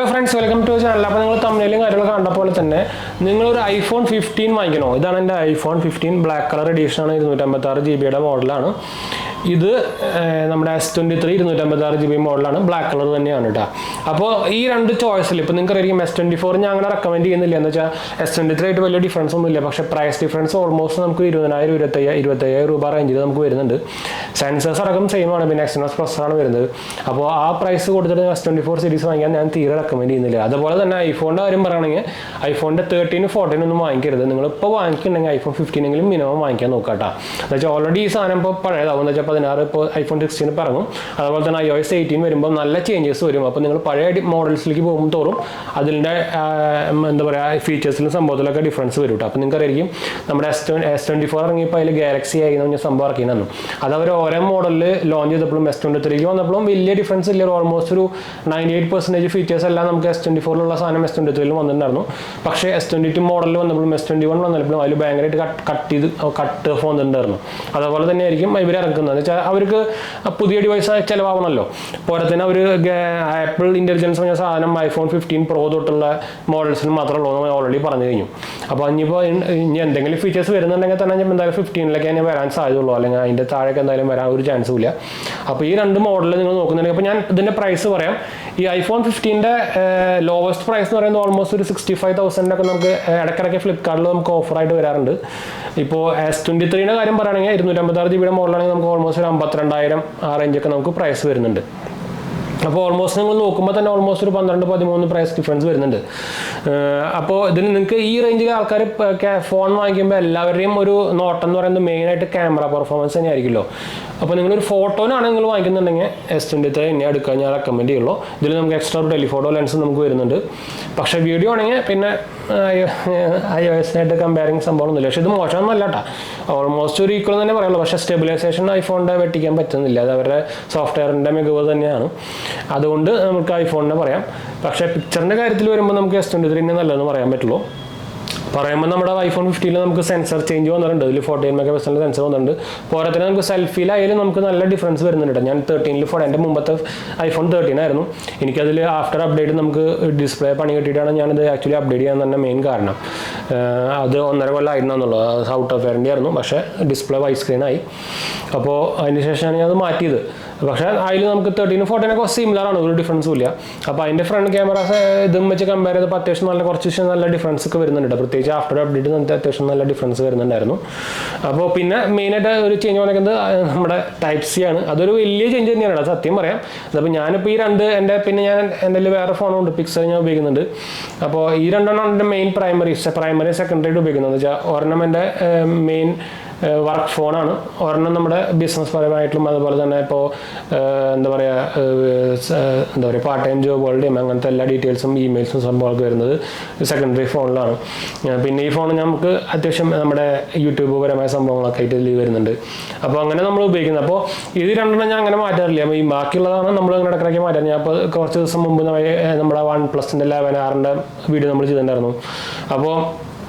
Friends, welcome to channel. അപ്പോൾ നിങ്ങൾ തമ്മിലും കാര്യങ്ങളൊക്കെ കണ്ട പോലെ തന്നെ നിങ്ങളൊരു ഐഫോൺ 15 വാങ്ങിക്കണോ? ഇതാണ് എൻ്റെ ഐഫോൺ 15 ബ്ലാക്ക് കളർ എഡീഷനാണ്. 256 GB മോഡലാണ്. ഇത് നമ്മുടെ S23 256 GB മോഡലാണ്. ബ്ലാക്ക് കളർ തന്നെയാണ് കേട്ടോ. അപ്പോൾ ഈ രണ്ട് ചോയ്സിൽ ഇപ്പോൾ നിങ്ങൾക്ക് അറിയാം S24 ഞാൻ അങ്ങനെ റെക്കമെൻഡ് ചെയ്യുന്നില്ല. എന്ന് വെച്ചാൽ S23 ആയിട്ട് വലിയ ഡിഫറൻസ് ഒന്നുമില്ല. പക്ഷേ പ്രൈസ് ഡിഫറൻസ് ഓൾമോസ്റ്റ് നമുക്ക് 20,000 25,000 രൂപ റേഞ്ചിൽ നമുക്ക് വരുന്നുണ്ട്. സെൻസേഴ്സ് അടക്കം സെയിം ആണ്, പിന്നെ എക്സ്റ്റേണൽ പ്രൊസസ്സറാണ് വരുന്നത്. അപ്പോൾ ആ പ്രൈസ് കൊടുത്തിട്ട് S24 സീരീസ് വാങ്ങിക്കാൻ ഞാൻ തീരെ റെക്കമെൻഡ് ചെയ്യുന്നില്ല. അതുപോലെ തന്നെ ഐഫോണിൻ്റെ കാര്യം പറയുകയാണെങ്കിൽ ഐഫോണിൻ്റെ 13 14 ഒന്നും വാങ്ങിക്കരുത്. നിങ്ങളിപ്പോൾ വാങ്ങിക്കുന്നുണ്ടെങ്കിൽ ഐഫോൺ 15 എങ്കിലും മിനിമം വാങ്ങിക്കാൻ നോക്കാം കേട്ടോ. എന്ന് വെച്ചാൽ ഓൾറെഡി ഈ സാധനം ഇപ്പോൾ പഴയതാവും. എന്ന് വെച്ചാൽ 16 ഇപ്പോൾ ഐഫോൺ 16 ഇറങ്ങും. അതുപോലെ തന്നെ iOS 18 വരുമ്പോൾ നല്ല ചേഞ്ചസ് വരും. അപ്പോൾ നിങ്ങൾ പഴയ മോഡൽസിലേക്ക് പോകുമ്പോൾ തോറും അതിൻ്റെ എന്താ പറയുക ഫീച്ചേഴ്സിലും സംഭവത്തിലൊക്കെ ഡിഫറൻസ് വരും കേട്ടോ. അപ്പോൾ നിങ്ങൾക്ക് അറിയാം നമ്മുടെ S24 ഇറങ്ങിയപ്പോൾ അതിൽ ഗാലക്സി ആയി എന്ന് പറഞ്ഞ സംഭവം ഇറക്കി തന്നു. അത് അവർ ഓരോ മോഡലിൽ ലോഞ്ച് ചെയ്തപ്പോഴും S23 വന്നപ്പോഴും വലിയ ഡിഫറൻസ് ഇല്ല. ഓൾമോസ്റ്റ് ഒരു 98% ഫീച്ചേഴ്സ് എല്ലാം നമുക്ക് S24 സാധനം S23 വന്നിട്ടുണ്ടായിരുന്നു. പക്ഷേ S22 മോഡലിൽ വന്നപ്പോഴും S21 വന്നപ്പോഴും അതിൽ ഭയങ്കരമായിട്ട് കട്ട് ഓഫ് വന്നിട്ടുണ്ടായിരുന്നു. അതുപോലെ തന്നെ ആയിരിക്കും ഇവർ ഇറക്കുന്നത്. എന്ന് വെച്ചാൽ അവർക്ക് പുതിയ ഡിവൈസ് ചിലവാകണമല്ലോ. പോരത്തിന് അവർ ആപ്പിൾ ഇൻ്റലിജൻസ് പറഞ്ഞ സാധനം ഐഫോൺ 15 Pro തൊട്ടുള്ള മോഡൽസിന് മാത്രമേ ഉള്ളൂ എന്ന് ഓൾറെഡി പറഞ്ഞു കഴിഞ്ഞു. അപ്പോൾ ഇനി എന്തെങ്കിലും ഫീച്ചേഴ്സ് വരുന്നുണ്ടെങ്കിൽ തന്നെ എന്തായാലും 15 തന്നെ വരാൻ സാധ്യതയുള്ളൂ. അല്ലെങ്കിൽ അതിൻ്റെ താഴേക്ക് എന്തായാലും വരാൻ ഒരു ചാൻസും ഇല്ല. അപ്പോൾ ഈ രണ്ട് മോഡൽ നിങ്ങൾ നോക്കുന്നുണ്ടെങ്കിൽ അപ്പോൾ ഞാൻ ഇതിൻ്റെ പ്രൈസ് പറയാം. ഈ ഐഫോൺ 15 ലോവസ്റ്റ് പ്രൈസ് എന്ന് പറയുന്നത് ഓൾമോസ്റ്റ് ഒരു 65,000 ഒക്കെ നമുക്ക് ഇടയ്ക്കിടയ്ക്ക് ഫ്ലിപ്കാർട്ടിൽ നമുക്ക് ഓഫറായിട്ട് വരാറുണ്ട്. ഇപ്പോൾ S23 കാര്യം പറയുകയാണെങ്കിൽ 256 GB മോഡലാണെങ്കിൽ നമുക്ക് ഓൾമോസ്റ്റ് ഒരു 52,000 ആ റേഞ്ചൊക്കെ നമുക്ക് പ്രൈസ് വരുന്നുണ്ട്. അപ്പോൾ ഓൾമോസ്റ്റ് നിങ്ങൾ നോക്കുമ്പോൾ തന്നെ ഓൾമോസ്റ്റ് ഒരു 12-13 പ്രൈസ് ഡിഫറൻസ് വരുന്നുണ്ട്. അപ്പോൾ ഇതിന് നിങ്ങൾക്ക് ഈ റേഞ്ചിൽ ആൾക്കാർ ഫോൺ വാങ്ങിക്കുമ്പോൾ എല്ലാവരുടെയും ഒരു നോട്ടം എന്ന് പറയുന്നത് മെയിനായിട്ട് ക്യാമറ പെർഫോമൻസ് തന്നെ ആയിരിക്കുമല്ലോ. അപ്പോൾ നിങ്ങളൊരു ഫോട്ടോനാണ് നിങ്ങൾ വാങ്ങിക്കുന്നുണ്ടെങ്കിൽ S23 തന്നെ എടുക്കാൻ ഞാൻ റെക്കമെൻഡ് ചെയ്യുള്ളൂ. ഇതിൽ നമുക്ക് എക്സ്ട്രാ ഒരു ടെലിഫോട്ടോ ലെൻസ് നമുക്ക് വരുന്നുണ്ട്. പക്ഷേ വീഡിയോ ആണെങ്കിൽ പിന്നെ iOS ആയിട്ട് കമ്പയറിങ് സംഭവമൊന്നുമില്ല. പക്ഷേ ഇത് മോശമൊന്നുമല്ല കേട്ടോ. ഓൾമോസ്റ്റ് ഒരു ഈക്വൽ തന്നെ പറയുള്ളൂ. പക്ഷേ സ്റ്റെബിലൈസേഷൻ ഐഫോണിൻ്റെ വെട്ടിക്കാൻ പറ്റുന്നില്ല. അത് അവരുടെ സോഫ്റ്റ്വെയറിൻ്റെ മികവ് തന്നെയാണ്. അതുകൊണ്ട് നമുക്ക് ഐഫോണിനെ പറയാം. പക്ഷേ പിക്ചറിൻ്റെ കാര്യത്തിൽ വരുമ്പോൾ നമുക്ക് S23 നല്ലതെന്ന് പറയാൻ പറ്റുള്ളൂ. പറയുമ്പോൾ നമ്മുടെ ഐഫോൺ 15 നമുക്ക് സെൻസർ ചേഞ്ച് വന്നിട്ടുണ്ട്. ഇതിൽ 14 MP സെൻസർ വന്നിട്ടുണ്ട്. പോരാത്തന്നെ നമുക്ക് സെൽഫിയിലായാലും നമുക്ക് നല്ല ഡിഫറൻസ് വരുന്നുണ്ട്. ഞാൻ 13 എൻ്റെ മുമ്പത്തെ ഐഫോൺ 13 ആയിരുന്നു. എനിക്കതിൽ ആഫ്റ്റർ അപ്ഡേറ്റ് നമുക്ക് ഡിസ്പ്ലേ പണി കിട്ടിയിട്ടാണ് ഞാനിത് ആക്ച്വലി അപ്ഡേറ്റ് ചെയ്യാൻ തന്നെ മെയിൻ കാരണം. അത് 1.5 കൊല്ലം ആയിരുന്നു എന്നുള്ളത്. അത് ഔട്ട് ഓഫ് വാറണ്ടി ആയിരുന്നു. പക്ഷേ ഡിസ്പ്ലേ വൈറ്റ് സ്ക്രീനായി. അപ്പോൾ അതിന് ശേഷമാണ് ഞാൻ അത് മാറ്റിയത്. പക്ഷേ അതിൽ നമുക്ക് 13 14 സിമിലർ ആണ്, ഒരു ഡിഫറൻസും ഇല്ല. അപ്പോൾ അതിൻ്റെ ഫ്രണ്ട് ക്യാമറാസ് ഇതും വെച്ച് കമ്പയർ ചെയ്തപ്പോൾ അത്യാവശ്യം നല്ല ഡിഫറൻസ് ഒക്കെ വരുന്നുണ്ട്. പ്രത്യേകിച്ച് ആഫ്റ്റർ അപ്ഡേറ്റ് നമുക്ക് അത്യാവശ്യം നല്ല ഡിഫറൻസ് വരുന്നുണ്ടായിരുന്നു. അപ്പോൾ പിന്നെ മെയിനായിട്ട് ഒരു ചേഞ്ച് വന്നിരിക്കുന്നത് നമ്മുടെ Type-C ആണ്. അതൊരു വലിയ ചേഞ്ച് തന്നെയാണ് സത്യം പറയാം. അപ്പോൾ ഞാനിപ്പോൾ ഈ രണ്ട് പിന്നെ ഞാൻ എൻ്റെ വേറെ ഫോണുണ്ട്, പിക്സൽ ഞാൻ ഉപയോഗിക്കുന്നുണ്ട്. അപ്പോൾ ഈ രണ്ടെണ്ണം എൻ്റെ മെയിൻ പ്രൈമറി സെക്കൻഡറി ആയിട്ട് ഉപയോഗിക്കുന്നത്. എന്ന് വെച്ചാൽ ഒരെണ്ണം എൻ്റെ മെയിൻ വർക്ക് ഫോണാണ്, ഒരെണ്ണം നമ്മുടെ ബിസിനസ് പരമായിട്ടും അതുപോലെ തന്നെ ഇപ്പോൾ എന്താ പറയുക പാർട്ട് ടൈം ജോബുകളുടെയും അങ്ങനത്തെ എല്ലാ ഡീറ്റെയിൽസും ഇമെയിൽസും സംഭവമൊക്കെ വരുന്നത് സെക്കൻഡറി ഫോണിലാണ്. പിന്നെ ഈ ഫോൺ നമുക്ക് അത്യാവശ്യം നമ്മുടെ യൂട്യൂബ് പരമായ സംഭവങ്ങളൊക്കെ ആയിട്ട് ഇതിൽ വരുന്നുണ്ട്. അപ്പോൾ അങ്ങനെ നമ്മൾ ഉപയോഗിക്കുന്നത്. അപ്പോൾ ഇത് രണ്ടെണ്ണം ഞാൻ അങ്ങനെ മാറ്റാറില്ല. ഈ ബാക്കിയുള്ളതാണ് നമ്മൾ അങ്ങനെ ഇടയ്ക്കിടയ്ക്ക് മാറ്റാറ്. ഞാൻ അപ്പോൾ കുറച്ച് ദിവസം മുമ്പ് നമ്മുടെ OnePlus 11R വീഡിയോ നമ്മൾ ചെയ്തിട്ടുണ്ടായിരുന്നു.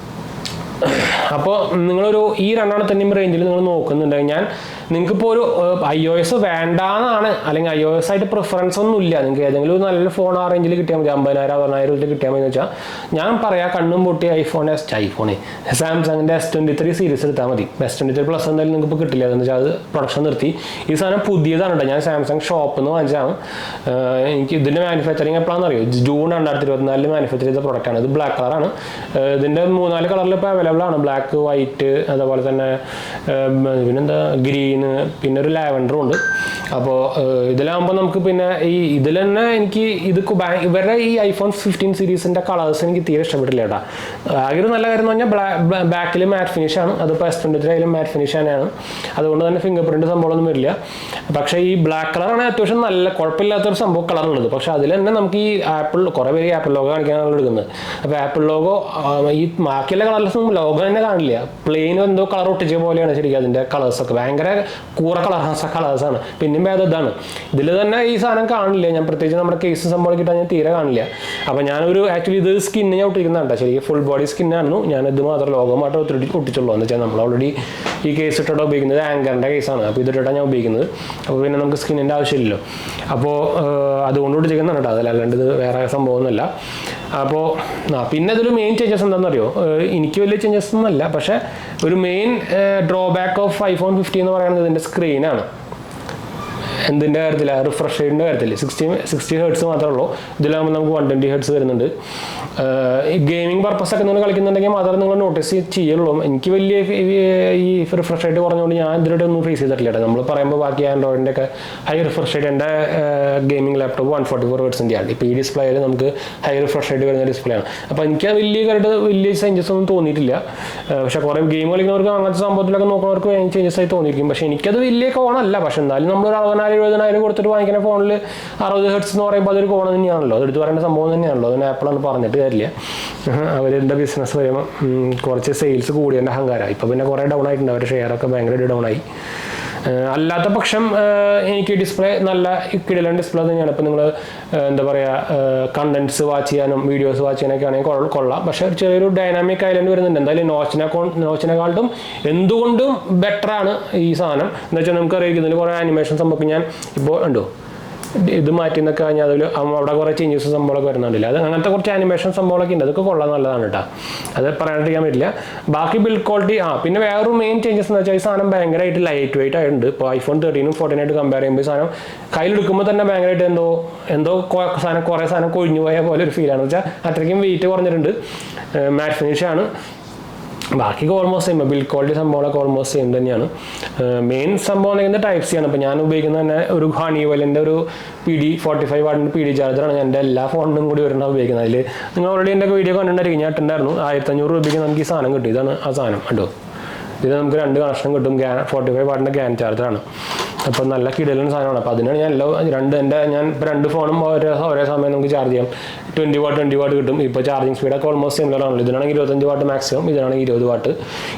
അപ്പോൾ നിങ്ങളൊരു ഈ രണ്ടെണ്ണത്തിൻ്റെയും റേഞ്ചിൽ നിങ്ങൾ നോക്കുന്നുണ്ടെങ്കിൽ നിങ്ങൾക്കിപ്പോൾ ഒരു iOS വേണ്ടാന്നാണ്, അല്ലെങ്കിൽ iOS ആയിട്ട് പ്രിഫറൻസ് ഒന്നും ഇല്ല, നിങ്ങൾക്ക് ഏതെങ്കിലും ഒരു നല്ലൊരു ഫോൺ ആ റേഞ്ചിൽ കിട്ടിയാൽ മതി, 50,000 60,000 കിട്ടിയാൽ മതി എന്ന് വെച്ചാൽ ഞാൻ പറയാം കണ്ണും പൊട്ടി സാംസങ്ങിൻ്റെ S23 സീരീസ് എടുത്താൽ മതി. S23 Plus എന്തായാലും നിങ്ങൾക്ക് ഇപ്പോൾ കിട്ടില്ല. എന്ന് വെച്ചാൽ അത് പ്രൊഡക്ഷൻ നിർത്തി. ഈ സാധനം പുതിയതാണ് കേട്ടോ. ഞാൻ സാംസങ് ഷോപ്പിൽ നിന്ന് വാങ്ങിച്ചതാണ്. എനിക്ക് ഇതിൻ്റെ മാനുഫാക്ചറിങ് എപ്പോഴാണെന്ന് അറിയോ? ജൂൺ 2024 മാനുഫാക്ചർ ചെയ്ത പ്രൊഡക്റ്റാണ്. ഇത് ബ്ലാക്ക് കളറാണ്. ഇതിൻ്റെ 3-4 കളറിൽ ഇപ്പോൾ അവൈലബിൾ ആണ്. ബ്ലാക്ക്, വൈറ്റ്, അതുപോലെ തന്നെ പിന്നെന്താ ഗ്രീൻ, പിന്നെ ഒരു ലാവൻഡറും ഉണ്ട്. അപ്പോൾ ഇതിലാകുമ്പോൾ നമുക്ക് പിന്നെ ഇതിൽ തന്നെ എനിക്ക് ഇവരുടെ ഈ ഐഫോൺ 15 സീരീസിൻ്റെ കളേഴ്സ് എനിക്ക് തീരെ ഇഷ്ടപ്പെട്ടില്ല കേട്ടോ. ആകെ ഒരു നല്ല കാര്യം എന്ന് പറഞ്ഞാൽ ബാക്കിൽ മാറ്റ് ഫിനിഷാണ്. അതിപ്പോൾ S23 ആയാലും മാറ്റ് ഫിനിഷ് തന്നെയാണ്. അതുകൊണ്ട് തന്നെ ഫിംഗർ പ്രിൻറ്റ് സംഭവമൊന്നും വരില്ല. പക്ഷേ ഈ ബ്ലാക്ക് കളറാണ് അത്യാവശ്യം നല്ല കുഴപ്പമില്ലാത്തൊരു സംഭവം കളറുള്ളത്. പക്ഷേ അതിൽ തന്നെ നമുക്ക് ഈ കുറേ പേര് ആപ്പിൾ ലോഗോ കാണിക്കാനാണ് എടുക്കുന്നത്. അപ്പോൾ ആപ്പിൾ ലോഗോ ഈ ബാക്കിയുള്ള കളേഴ്സൊന്നും ലോഗോ തന്നെ കാണില്ല. പ്ലെയിൻ എന്തോ കളർ ഒട്ടിച്ച പോലെയാണ് ശരിക്കും അതിൻ്റെ കളേഴ്സൊക്കെ. ഭയങ്കര കൂറ കളേഴ്സാണ്. പിന്നെയും ഭേദം ഇതാണ്. ഇതിൽ തന്നെ ഈ സാധനം കാണില്ല, ഞാൻ പ്രത്യേകിച്ച് നമ്മുടെ കേസ് സംഭവം കിട്ടാൻ ഞാൻ തീരെ കാണില്ല. അപ്പോൾ ഞാനൊരു ആക്ച്വലി ഇത് സ്കിന്ന് ഞാൻ ഒട്ടിക്കുന്നുണ്ട്, ശരിക്കും ഫുൾ ബോഡി സ്കിന്നായിരുന്നു. ഞാനിത് മാത്രം ലോഗോമായിട്ട് ഒട്ടിച്ചുള്ളൂ. എന്ന് വെച്ചാൽ നമ്മൾ ഓൾറെഡി ഈ കേസ് ഇട്ടിട്ട് ഉപയോഗിക്കുന്നത് ആങ്കറിൻ്റെ കേസാണ്. അപ്പോൾ ഇതിട്ടിട്ടാണ് ഞാൻ ഉപയോഗിക്കുന്നത്. അപ്പോൾ പിന്നെ നമുക്ക് സ്കിന്നിൻ്റെ ആവശ്യമില്ലല്ലോ. അപ്പോൾ അതുകൊണ്ട് ഒട്ടിച്ചിരിക്കുന്നതാണ് കേട്ടോ, അതല്ലാണ്ട് ഇത് വേറെ സംഭവമൊന്നുമല്ല. അപ്പോൾ പിന്നെ ഇതിൽ മെയിൻ ചേഞ്ചസ് എന്താണെന്നറിയോ, എനിക്ക് വലിയ ചേഞ്ചസ് ഒന്നുമല്ല, പക്ഷേ ഒരു മെയിൻ ഡ്രോബാക്ക് ഓഫ് iPhone 15 എന്ന് പറയുന്നത് ഇതിൻ്റെ സ്ക്രീനാണ്. എന്തിൻ്റെ കാര്യത്തിൽ, റിഫ്രഷ് റേറ്റിൻ്റെ കാര്യത്തിൽ 60 ഹെർട്സ് മാത്രമേ ഉള്ളൂ. ഇതിലാകുമ്പോൾ നമുക്ക് 120 ഹെർട്സ് വരുന്നുണ്ട്. ഈ ഗെയിമിംഗ് പർപ്പസൊക്കെ നിങ്ങൾ കളിക്കുന്നുണ്ടെങ്കിൽ മാത്രമേ നിങ്ങൾ നോട്ടീസ് ചെയ്യുള്ളൂ. എനിക്ക് വലിയ ഈ റിഫ്രഷ് റേറ്റ് പറഞ്ഞുകൊണ്ട് ഞാൻ ഇതിലൂടെ ഒന്നും ഫേസ് ചെയ്തിട്ടില്ല. നമ്മൾ പറയുമ്പോൾ ബാക്കി ആൻഡ്രോയിഡിൻ്റെ ഒക്കെ ഹൈ റിഫ്രഷ് റേറ്റ്, എൻ്റെ ഗെയിമിംഗ് ലാപ്ടോപ്പ് 144 ഹെർട്സിൻ്റെ ആണ്. ഇപ്പോൾ ഈ ഡിസ്പ്ലേയിൽ നമുക്ക് ഹൈ റിഫ്രഷ് റേറ്റ് വരുന്ന ഡിസ്പ്ലേ ആണ്. അപ്പോൾ എനിക്ക് വലിയ ചേഞ്ചസ് ഒന്നും തോന്നിയിട്ടില്ല. പക്ഷേ കുറേ ഗെയിം കളിക്കുന്നവർക്ക് അങ്ങനത്തെ സംഭവത്തിലൊക്കെ നോക്കുന്നവർക്ക് ചേഞ്ചസ് ആയി തോന്നിയിരിക്കും. പക്ഷേ എനിക്കത് വലിയ കോണല്ല. പക്ഷേ എന്നാലും നമ്മളൊരു 60,000-70,000 കൊടുത്തിട്ട് വാങ്ങിക്കുന്ന ഫോണിൽ 60 ഹെർട്സ് എന്ന് പറയുമ്പോൾ അതൊരു കോണം തന്നെയാണല്ലോ, അതെടുത്ത് പറയേണ്ട സംഭവം തന്നെയാണല്ലോ. അതിന് ആപ്പിളാണ് പറഞ്ഞിട്ട് കാര്യമില്ല. അവരുടെ ബിസിനസ് വരുമ്പോൾ കുറച്ച് സെയിൽസ് കൂടിയതിൻ്റെ അഹങ്കാരം. ഇപ്പോൾ പിന്നെ കുറേ ഡൗൺ ആയിട്ടുണ്ട്, അവരുടെ ഷെയറൊക്കെ ഭയങ്കര ഡൗൺ ആയി. അല്ലാത്ത പക്ഷം എനിക്ക് ഡിസ്പ്ലേ നല്ല കിടിലൻ ഡിസ്പ്ലേ തന്നെയാണ്. ഇപ്പോൾ നിങ്ങൾ എന്താ പറയുക, കണ്ടൻറ്റ്സ് വാച്ച് ചെയ്യാനും വീഡിയോസ് വാച്ച് ചെയ്യാനൊക്കെ ആണെങ്കിൽ കൊള്ളാം. പക്ഷേ ചെറിയൊരു ഡൈനാമിക് ഐലൻഡ് വരുന്നുണ്ട്. എന്തായാലും നോച്ചിനെക്കാളും എന്തുകൊണ്ടും ബെറ്ററാണ് ഈ സാധനം. എന്ന് വെച്ചാൽ നമുക്ക് അറിയിക്കുന്നതിൽ കുറേ ആനിമേഷൻ സംഭവം ഞാൻ ഇപ്പോൾ ഉണ്ടോ ഇത് മാറ്റി എന്നൊക്കെ കഴിഞ്ഞാൽ അതിൽ അവിടെ കുറേ ചേഞ്ചസ് സംഭവങ്ങളൊക്കെ വരുന്നുണ്ടല്ലോ. അത് അങ്ങനത്തെ കുറച്ച് ആനിമേഷൻ സംഭവങ്ങളൊക്കെ ഉണ്ട്, അതൊക്കെ കൊള്ളാൻ നല്ലതാണ് കേട്ടോ, അത് പറയാണ്ടിരിക്കാൻ പറ്റില്ല. ബാക്കി ബിൽഡ് ക്വാളിറ്റി പിന്നെ വേറൊരു മെയിൻ ചേഞ്ചസ് എന്ന് വെച്ചാൽ ഈ സാധനം ഭയങ്കരമായിട്ട് ലൈറ്റ് വെയിറ്റ് ആയിട്ടുണ്ട്. ഇപ്പോൾ iPhone 13 14 ആയിട്ട് കമ്പയർ ചെയ്യുമ്പോൾ ഈ സാധനം കയ്യിലെടുക്കുമ്പോൾ തന്നെ ഭയങ്കരമായിട്ട് എന്തോ കുറേ സാധനം കൊഴിഞ്ഞു പോയ പോലെ ഒരു ഫീലാണ്. വെച്ചാൽ അത്രയ്ക്കും വെയിറ്റ് കുറഞ്ഞിട്ടുണ്ട്. മാറ്റ് ഫിനിഷാണ്. ബാക്കിയൊക്കെ ഓൾമോസ്റ്റ് സെയിം, ബിൽഡ് ക്വാളിറ്റി സംഭവങ്ങളൊക്കെ ഓൾമോസ്റ്റ് സെയിം തന്നെയാണ്. മെയിൻ സംഭവം എന്ന് പറയുന്നത് ടൈപ്പ് സി ആണ്. ഇപ്പോൾ ഞാൻ ഉപയോഗിക്കുന്നത് തന്നെ ഒരു ഹണിവെല്ലിൻ്റെ ഒരു PD45 വാട്ടിൻ്റെ PD ചാർജറാണ്. ഞാൻ എൻ്റെ എല്ലാ ഫോണിനും കൂടി വരുന്ന ഉപയോഗിക്കുന്നത്. അതിൽ നിങ്ങൾ ഓൾറെഡി എൻ്റെ വീഡിയോ കണ്ടിട്ടുണ്ടായിരിക്കും, ഞാൻ ഇട്ടുണ്ടായിരുന്നു. 1500 രൂപയ്ക്ക് നമുക്ക് ഈ സാധനം കിട്ടും. ഇതാണ് ആ സാധനം കേട്ടോ. ഇത് നമുക്ക് 2 കണക്ഷൻ കിട്ടും. 45 വാട്ടിൻ്റെ GAN ചാർജറാണ്. അപ്പോൾ നല്ല കിടലൻ സാധനമാണ്. അപ്പോൾ അതിനാണ് ഞാൻ ഞാൻ ഇപ്പോൾ 2 ഫോണും ഒരേ സമയം നമുക്ക് ചാർജ് ചെയ്യാം. 20 വാട്ട് കിട്ടും. ഇപ്പോൾ ചാർജിങ് സ്പീഡൊക്കെ ഓൾമോസ്റ്റ് സിമിലർ ആണല്ലോ. ഇതിനാണെങ്കിൽ 25 വാട്ട് മാക്സിമം, ഇതിനാണെങ്കിൽ 20 വാട്ട്.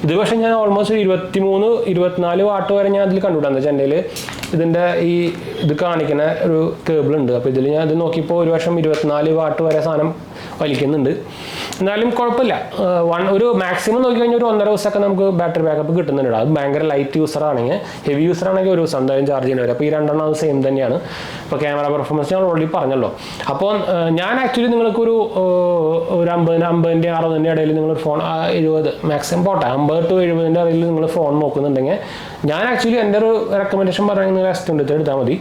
ഇത് പക്ഷേ ഞാൻ ഓൾമോസ്റ്റ് 23-24 വാട്ട് വരെ ഞാൻ അതിൽ കണ്ടുവിടാന്ന് വെച്ചാൽ എൻ്റെ ഇതിൻ്റെ ഇത് കാണിക്കുന്ന ഒരു കേബിൾ ഉണ്ട്. അപ്പോൾ ഇതിൽ ഞാൻ ഇത് നോക്കിയപ്പോൾ ഒരു വർഷം 24 വാട്ട് വരെ സാധനം വലിക്കുന്നുണ്ട്. എന്നാലും കുഴപ്പമില്ല. ഒരു മാക്സിമം നോക്കി കഴിഞ്ഞാൽ ഒരു 1.5 ദിവസമൊക്കെ നമുക്ക് ബാറ്ററി ബാക്കപ്പ് കിട്ടുന്നുണ്ട്. അത് ഭയങ്കര ലൈറ്റ് യൂസർ ആണെങ്കിൽ, ഹെവി യൂസർ ആണെങ്കിൽ ഒരു ദിവസം എന്തായാലും ചാർജ് ചെയ്യേണ്ടി വരും. അപ്പോൾ ഈ രണ്ടെണ്ണം അത് സെയിം തന്നെയാണ്. ഇപ്പോൾ ക്യാമറ പെർഫോമൻസ് ഞാൻ ഓൾറെഡി പറഞ്ഞല്ലോ. അപ്പോൾ ഞാൻ ആക്ച്വലി നിങ്ങൾക്കൊരു 50-60 ഇടയിൽ നിങ്ങളൊരു ഫോൺ 70 മാക്സിമം പോട്ടെ 50 to 70 ഇടയിൽ നിങ്ങൾ ഫോൺ നോക്കുന്നുണ്ടെങ്കിൽ ഞാൻ ആക്ച്വലി എൻ്റെ ഒരു റെക്കമെൻഡേഷൻ പറയുന്നത് S23 എടുത്താൽ മതി.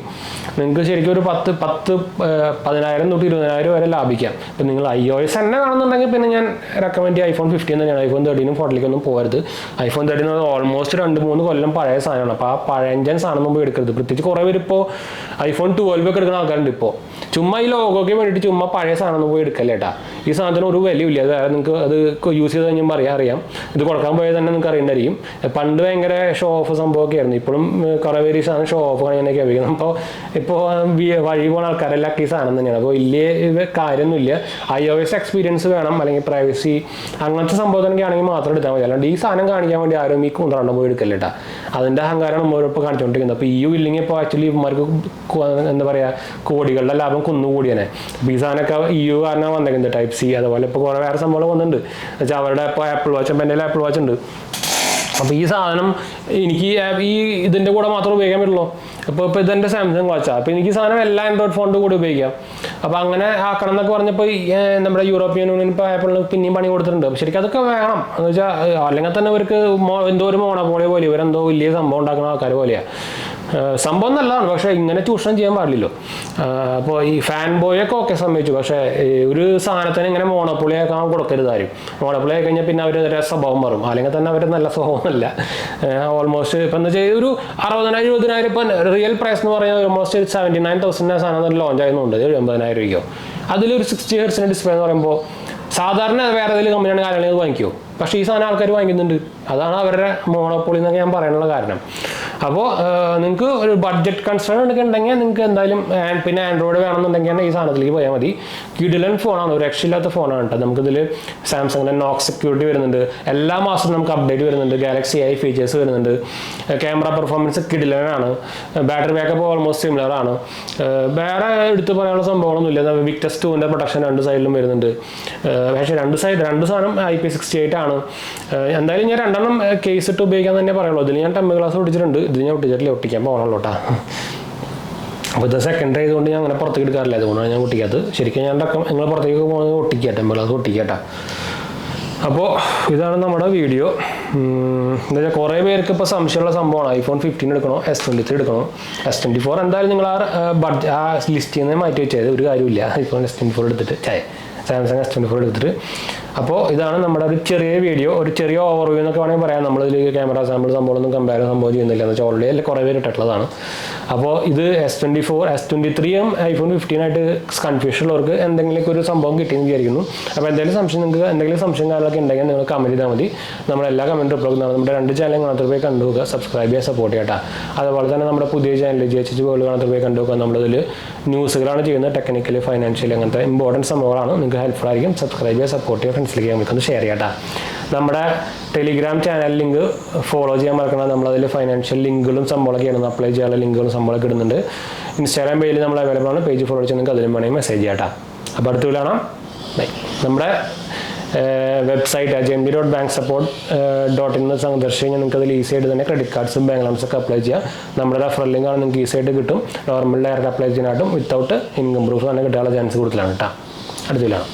നിങ്ങൾക്ക് ശരിക്കും ഒരു 10,000 തൊട്ട് 20,000 വരെ ലാഭിക്കാം. ഇപ്പം നിങ്ങൾ iOS തന്നെ കാണുന്നുണ്ടെങ്കിൽ പിന്നെ ഞാൻ റെക്കമെൻഡ് ചെയ്യുക iPhone 15 തന്നെയാണ്. iPhone 13 14 പോകരുത്. iPhone 13 ഓൾമോസ്റ്റ് 2-3 കൊല്ലം പഴയ സാധനമാണ്. അപ്പോൾ ആ പഴയഞ്ചൻ സാധനം മുമ്പ് എടുക്കരുത്. പ്രത്യേകിച്ച് കുറേ പേര് ഇപ്പോൾ iPhone 12 ഒക്കെ എടുക്കുന്ന ആൾക്കാരുണ്ട്. ഇപ്പോൾ ചുമ്മാ ഈ ലോഗോയ്ക്ക് വേണ്ടിയിട്ട് ചുമ്മാ പഴയ സാധനം പോയി എടുക്കല്ലേ കേട്ടാ. ഈ സാധനത്തിന് ഒരു വിലയില്ല. അത് നിങ്ങൾക്ക് അത് യൂസ് ചെയ്ത് കഴിഞ്ഞാൽ അറിയാം. ഇത് കൊടുക്കാൻ പോയത് തന്നെ നിങ്ങൾക്ക് അറിയേണ്ടായിരിക്കും. പണ്ട് ഭയങ്കര ഷോ ഓഫ് സംഭവമൊക്കെ ആയിരുന്നു. ഇപ്പോഴും കുറേ പേര് ഈ സാധനം ഷോ ഓഫ് കാണിക്കാനൊക്കെ ഉപയോഗിക്കുന്നത്. ഇപ്പോൾ വഴി പോകുന്ന ആൾക്കാരെല്ലാം ഈ സാധനം തന്നെയാണ്. അപ്പോൾ വലിയ കാര്യമൊന്നുമില്ല. iOS എക്സ്പീരിയൻസ് വേണം, അല്ലെങ്കിൽ പ്രൈവസി അങ്ങനത്തെ സംഭവത്തിനൊക്കെ ആണെങ്കിൽ മാത്രം എടുത്താൽ മതി. അല്ലാണ്ട് ഈ സാധനം കാണിക്കാൻ വേണ്ടി ആരും ഈ കുന്ത്രണ്ടം പോയി എടുക്കല്ലേ കേട്ടാ. അതിൻ്റെ അഹങ്കാരമാണ് നമ്മളിപ്പോൾ കാണിച്ചുകൊണ്ടിരിക്കുന്നത്. അപ്പോൾ ഇല്ലെങ്കിൽ ഇപ്പോൾ ആക്ച്വലി ഇവന്മാർക്ക് എന്താ പറയുക, കോടികളുടെ ലാഭം കുന്നുകൂടിയാണ്. അപ്പോൾ ഈ സാധനമൊക്കെ കാരണം വന്നേക്കുന്നത് ടൈപ്പ് സി. അതുപോലെ ഇപ്പോൾ കുറേ വേറെ സംഭവം വന്നിട്ടുണ്ട്. എന്നുവെച്ചാൽ അവരുടെ ഇപ്പോൾ ആപ്പിൾ വാച്ച്, എൻ്റെ ആപ്പിൾ വാച്ച് ഉണ്ട്. അപ്പോൾ ഈ സാധനം എനിക്ക് ഇതിൻ്റെ കൂടെ മാത്രം ഉപയോഗിക്കാൻ പറ്റുള്ളൂ. ഇപ്പോൾ ഇതെൻ്റെ സാംസങ് വാച്ചാണ്. അപ്പോൾ എനിക്ക് സാധനം എല്ലാ ആൻഡ്രോയിഡ് ഫോണിൻ്റെ കൂടെ ഉപയോഗിക്കാം. അപ്പോൾ അങ്ങനെ ആക്കണം എന്നൊക്കെ പറഞ്ഞപ്പോൾ നമ്മുടെ യൂറോപ്യൻ യൂണിയൻ ഇപ്പോൾ ആപ്പിളിന് പിന്നെയും പണി കൊടുത്തിട്ടുണ്ട്. അപ്പോൾ ശരിക്കും അതൊക്കെ വേണം. എന്ന് വെച്ചാൽ അല്ലെങ്കിൽ തന്നെ ഇവർക്ക് എന്തോ ഒരു മോണോപോളി പോലെ, ഇവരെന്തോ വലിയ സംഭവം ഉണ്ടാക്കുന്ന ആൾക്കാർ പോലെയാണ്. സംഭവം നല്ലതാണ്, പക്ഷേ ഇങ്ങനെ ചൂഷണം ചെയ്യാൻ പാടില്ലല്ലോ. അപ്പോൾ ഈ ഫാൻ ബോയൊക്കെ ഓക്കെ സമ്മതിച്ചു. പക്ഷേ ഒരു സാധനത്തിന് ഇങ്ങനെ മോണോപ്പൊളിയാക്കാൻ കൊടുക്കരുത് ആരും. മോണോപ്പൊളി ആയി കഴിഞ്ഞാൽ പിന്നെ അവർ സ്വഭാവം മാറും. അല്ലെങ്കിൽ തന്നെ അവർ നല്ല സ്വഭാവമല്ല. ഓൾമോസ്റ്റ് ഇപ്പം എന്താ വെച്ചാൽ ഒരു 60,000-70,000 ഇപ്പം റിയൽ പ്രൈസ് എന്ന് പറയുന്നത് ഓൾമോസ്റ്റ് 79,000 സാധനം ലോഞ്ച് ആയിരുന്നുണ്ട്. 70,000 രൂപയ്ക്കോ. അതിലൊരു 60 ഹെർട്സിൻ്റെ ഡിസ്പ്ലേ എന്ന് പറയുമ്പോൾ സാധാരണ വേറെ ഏതെങ്കിലും കമ്പനിയാണ് കാര്യങ്ങൾ വാങ്ങിക്കുമോ? പക്ഷേ ഈ സാധനം ആൾക്കാർ വാങ്ങിക്കുന്നുണ്ട്. അതാണ് അവരുടെ മോണോപ്പൊളി എന്നൊക്കെ ഞാൻ പറയാനുള്ള കാരണം. അപ്പോൾ നിങ്ങൾക്ക് ഒരു ബഡ്ജറ്റ് കൺസേൺ ഒക്കെ ഉണ്ടെങ്കിൽ നിങ്ങൾക്ക് എന്തായാലും പിന്നെ ആൻഡ്രോയിഡ് വേണമെന്നുണ്ടെങ്കിൽ ഈ സാധനത്തിലേക്ക് പോയാൽ മതി. കിടിലൻ ഫോണാണ്, ഒരു രക്ഷയില്ലാത്ത ഫോണാണ് കേട്ടോ. നമുക്കിതിൽ സാംസങ്ങിൻ്റെ നോക്സ് സെക്യൂരിറ്റി വരുന്നുണ്ട്, എല്ലാ മാസവും നമുക്ക് അപ്ഡേറ്റ് വരുന്നുണ്ട്, ഗാലക്സി ഐ ഫീച്ചേഴ്സ് വരുന്നുണ്ട്, ക്യാമറ പെർഫോമൻസ് കിടിലനാണ്, ബാറ്ററി ബാക്കപ്പ് ഓൾമോസ്റ്റ് സിമിലർ ആണ്. വേറെ എടുത്ത് പറയാനുള്ള സംഭവങ്ങളൊന്നുമില്ല. വിക്ടസ് 2ൻ്റെ പ്രൊട്ടക്ഷൻ രണ്ട് സൈഡിലും വരുന്നുണ്ട്. പക്ഷേ രണ്ട് സാധനം IP68 ആണ്. എന്തായാലും ഞാൻ രണ്ടെണ്ണം കേസ് ഇട്ട് ഉപയോഗിക്കാൻ തന്നെ പറയുള്ളൂ. ഇതിൽ ഞാൻ ടെമ്പർ ഗ്ലാസ് ഒട്ടിച്ചിട്ടുണ്ട്, ഇതിൽ ഞാൻ ഒട്ടിക്കാൻ പോകണല്ലോ കേട്ടോ. അപ്പോൾ ഇത് സെക്കൻഡ് ആയതുകൊണ്ട് ഞാൻ അങ്ങനെ പുറത്തേക്ക് എടുക്കാറില്ല, അതുകൊണ്ടാണ് ഞാൻ ഒട്ടിക്കാത്തത്. ശരിക്കും ഞാൻ നിങ്ങൾ പുറത്തേക്ക് പോകുന്നത് ഒട്ടിക്കുക, ടെമ്പർ ഗ്ലാസ് ഒട്ടിക്കട്ടെ. അപ്പോൾ ഇതാണ് നമ്മുടെ വീഡിയോ. എന്താ വെച്ചാൽ കുറേ പേർക്ക് ഇപ്പോൾ സംശയമുള്ള സംഭവമാണ് iPhone 15 എടുക്കണോ S23 എടുക്കണോ. S24 എന്തായാലും നിങ്ങൾ ആ ലിസ്റ്റിൽ നിന്ന് മാറ്റി വെച്ചത് ഒരു കാര്യമില്ല. iPhone S24 എടുത്തിട്ട് സാംസങ് S24 എടുത്തിട്ട്. അപ്പോൾ ഇതാണ് നമ്മുടെ ഒരു ചെറിയ വീഡിയോ, ഒരു ചെറിയ ഓവർവ്യൂ എന്നൊക്കെ വേണമെങ്കിൽ പറയാം. നമ്മളിതിൽ ക്യാമറ സാമ്പിൾ സംഭവമൊന്നും സംഭവം ചെയ്യുന്നില്ല എന്ന് വെച്ചാൽ ഓൾറെഡി അല്ല കുറേ പേര് ഇട്ടിട്ടുള്ളതാണ്. അപ്പോൾ ഇത് S24 S23 iPhone 15 ആയിട്ട് കൺഫ്യൂഷൻ ഉള്ളവർക്ക് എന്തെങ്കിലും ഒരു സംഭവം കിട്ടിയെന്ന് വിചാരിക്കുന്നു. അപ്പോൾ എന്തെങ്കിലും സംശയം കാര്യങ്ങളൊക്കെ ഉണ്ടെങ്കിൽ നിങ്ങൾ കമൻറ്റ് ചെയ്താൽ മതി. നമ്മളെല്ലാ കമൻറ്റ് റിപ്ലൈ ചെയ്യുന്നതാണ്. നമ്മുടെ 2 ചാനൽ കാണാത്ത പോയി കണ്ടുപോകുക, സബ്സ്ക്രൈബ് ചെയ്യുക, സപ്പോർട്ട് ചെയ്യട്ടാ. അതുപോലെ തന്നെ നമ്മുടെ പുതിയ ചാനൽ JHH വേൾഡ് കാണാത്ത പോയി കണ്ടുപോകുക. നമ്മളിതിൽ ന്യൂസുകളാണ് ചെയ്യുന്നത്, ടെക്നിക്കലി ഫൈനാൻഷ്യലി അങ്ങനത്തെ ഇമ്പോർട്ടൻറ്റ് സംഭവങ്ങളാണ്. നിങ്ങൾക്ക് ഹെൽപ്ഫുൾ ആയിരിക്കും. സബ്സ്ക്രൈബ് ചെയ്യുക, സപ്പോർട്ട് ചെയ്യുക, ഫ്രണ്ട്സിലേക്ക് നമുക്കൊന്ന് ഷെയർ ചെയ്യാം. നമ്മുടെ ടെലിഗ്രാം ചാനൽ ലിങ്ക് ഫോളോ ചെയ്യാൻ മറക്കണം. നമ്മളതിൽ ഫൈനാൻഷ്യൽ ലിങ്കുകളും സംഭവമൊക്കെയാണ്, അപ്ലൈ ചെയ്യാനുള്ള ലിങ്കുകളും സംഭവമൊക്കെ ഇടുന്നുണ്ട്. ഇൻസ്റ്റാഗ്രാം പേജിൽ നമ്മൾ അവൈലബിൾ ആണ്, പേജ് ഫോളോ ചെയ്ത് നിങ്ങൾക്ക് അതിലും വേണമെങ്കിൽ മെസ്സേജ് ചെയ്യാം. അപ്പോൾ അടുത്ത് കാണാം. ബൈ. നമ്മുടെ വെബ്സൈറ്റ് jmd.banksupport.in സന്ദർശിച്ച് കഴിഞ്ഞാൽ നിങ്ങൾക്ക് അതിൽ ഈസി ആയിട്ട് തന്നെ ക്രെഡിറ്റ് കാർഡ്സും ബാങ്ക് ലോൺസൊക്കെ അപ്ലൈ ചെയ്യാം. നമ്മുടെ റെഫറൽ ലിങ്ക് ആണ് നിങ്ങൾക്ക് ഈസി ആയിട്ട് കിട്ടും. നോർമൽ ഡയറക്റ്റ് അപ്ലൈ ചെയ്യാനായിട്ടും വിത്തൗട്ട് ഇൻകം പ്രൂഫ് തന്നെ കിട്ടാനുള്ള ചാൻസ് കൂടുതലാണ് കേട്ടോ. അടുത്ത് കാണാം.